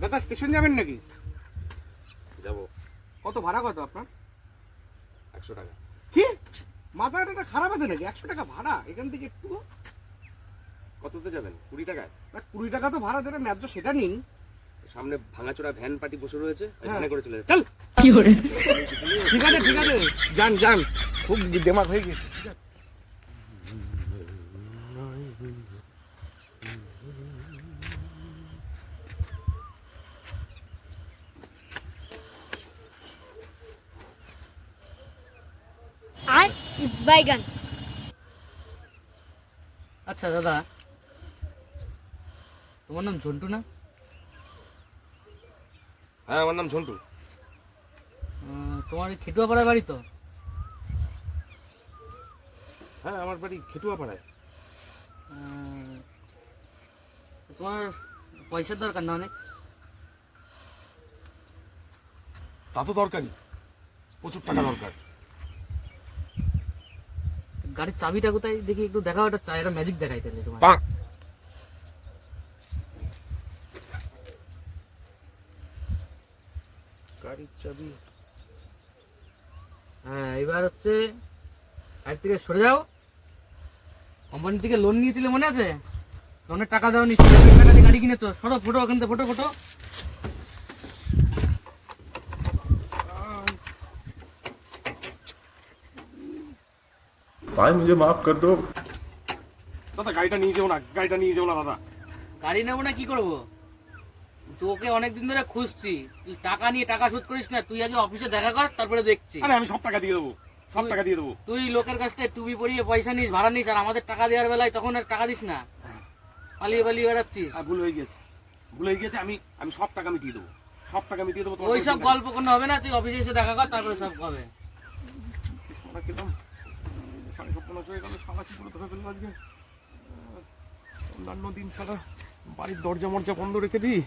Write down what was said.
দাদা স্টেশন যাবেন নাকি? যাবো। কত ভাড়া কত আপনার? 100 টাকা। কি মাথাটা খারাপ আছে নাকি? 100 টাকা ভাড়া এখান থেকে একটু? কততে যাবেন? 20 টাকায়? না 20 টাকা তো ভাড়া যেটা ন্যায্য সেটা নিন। সামনে ভাঙাচোরা ভ্যান পার্টি বসে রয়েছে, হ্যাঁ। ভ্যানে করে চলে চল। কি করে? ঠিক আছে যান যান, খুব দেমাগ হয়ে গেছে। বাইগান। আচ্ছা দাদা, তোমার নাম ঝন্টু না? হ্যাঁ, আমার নাম ঝন্টু। তোমার খেটুয়াপাড়ায় বাড়ি তো? হ্যাঁ, আমার বাড়ি খেটুয়া পাড়ায়। তোমার পয়সার দরকার না অনেক? তা তো দরকারই, প্রচুর টাকা দরকার। গাড়ির চাবিটা কোথায় দেখি একটু দেখাও, একটা চায়ের ম্যাজিক দেখাই তাহলে তোমার। গাড়ির চাবি? হ্যাঁ, এবার হচ্ছে গাড়ি থেকে সরে যাও। কোম্পানি থেকে লোন নিয়েছিলে মনে আছে? লোনের টাকা দেওয়া নিচ্ছিল, গাড়ি কিনেছো। সরো, ফটো ওখান থেকে, ফটো ফটো। भाई मुझे माफ कर दो। দাদা গাড়িটা নিয়ে যাও না, গাড়িটা নিয়ে যাও না দাদা। গাড়ি নেবো না কি করবো? তোকে অনেকদিন ধরে খুঁজছি, তুই টাকা নিয়ে টাকা শোধ করিস না। তুই আগে অফিসে দেখা কর, তারপরে দেখছি। আরে আমি সব টাকা দিয়ে দেবো, সব টাকা দিয়ে দেবো। তুই লোকের কাছ থেকে টুপি পরিয়ে পয়সা নিস, ভাড়া নিস, আর আমাদের টাকা দেওয়ার বেলায় তখন আর টাকা দিস না, পালিয়ে পালিয়ে বেড়াচ্ছিস। ভুল হয়ে গেছে, ভুল হয়ে গেছে। আমি সব টাকা মিটিয়ে দেবো, সব টাকা মিটিয়ে দেবো। ওই সব গল্প কোনো হবে না, তুই অফিসে এসে দেখা কর, তারপরে সব হবে। খেলাম 7:30 হয়ে গেল, সারা কি করে ধরে ফেলবো আজকে। অন্যান্য দিন সারা বাড়ির দরজা মরজা বন্ধ রেখে দিই।